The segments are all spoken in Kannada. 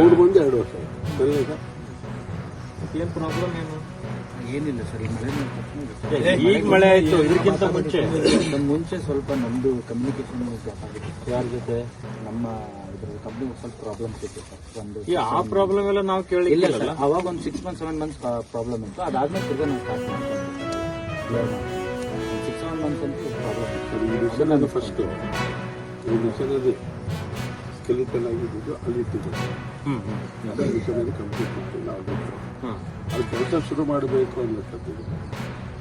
ಅವ್ರು ಬಂದು 2 ವರ್ಷ ಆಯ್ತು. ಸರಿ ಆಯ್ತಾ? ಏನ್ ಪ್ರಾಬ್ಲಮ್ ಏನು? ಏನಿಲ್ಲ ಸರ್, ಈ ಮಳೆ ಈಗ ಮಳೆ ಆಯ್ತು, ಇದಕ್ಕಿಂತ ಮುಂಚೆ ಸ್ವಲ್ಪ ನಮ್ದು ಕಮ್ಯುನಿಕೇಶನ್ ಗ್ಯಾಪ್ ಆಗಿತ್ತು. ಯಾರ ಜೊತೆ? ನಮ್ಮ ಇದ್ರ ಕಂಪ್ನಿ ಸ್ವಲ್ಪ ಪ್ರಾಬ್ಲಮ್ಸ್ ಇತ್ತು ಸರ್. ಒಂದು ಆ ಪ್ರಾಬ್ಲಮ್ ಎಲ್ಲ ನಾವು ಇಲ್ಲ ಕೇಳಿಲ್ಲ. ಸರ್, ಅವಾಗ ಒಂದು 6 months 7 months ಪ್ರಾಬ್ಲಮ್ ಇತ್ತು. ಅದಾದ್ಮೇಲೆ ತಿರ್ಗಾ ನಾವು ಸ್ಟಾರ್ಟ್ ಮಾಡ್ಕೊಂಡು 6-7 months ಅಂತ ಪ್ರಾಬ್ಲಮ್ ಇತ್ತು. ಈ ಮಿಷನ್ ಅದು ಫಸ್ಟ್ ಈ ಮಿಷನ್ ಅದು ಸ್ಕೆಲಿಟನ್ ಆಗಿದ್ದು ಅಲ್ಲಿ ಇಟ್ಟಿದ್ದು ಅದೇ ಮಿಷನ್ ಅಲ್ಲಿ ಕಂಪ್ಲೀಟ್ ಮಾಡ್ತಿಲ್ಲ. ಅದು ಕೆಲಸ ಶುರು ಮಾಡಬೇಕು ಅನ್ನೋದು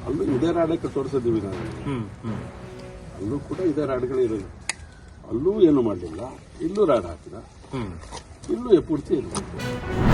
ಅಲ್ಲೂ ಇದೇ ರಾಡಕ್ಕೆ ತೋರಿಸಿದ್ದೀವಿ ನಾವು. ಅಲ್ಲೂ ಕೂಡ ಇದೇ ರಾಡ್ಗಳಿರೋದು. ಅಲ್ಲೂ ಏನು ಮಾಡಲಿಲ್ಲ, ಇಲ್ಲೂ ರಾಡ್ ಹಾಕಿದ, ಇಲ್ಲೂ ಪೂರ್ತಿ ಇಲ್ಲ.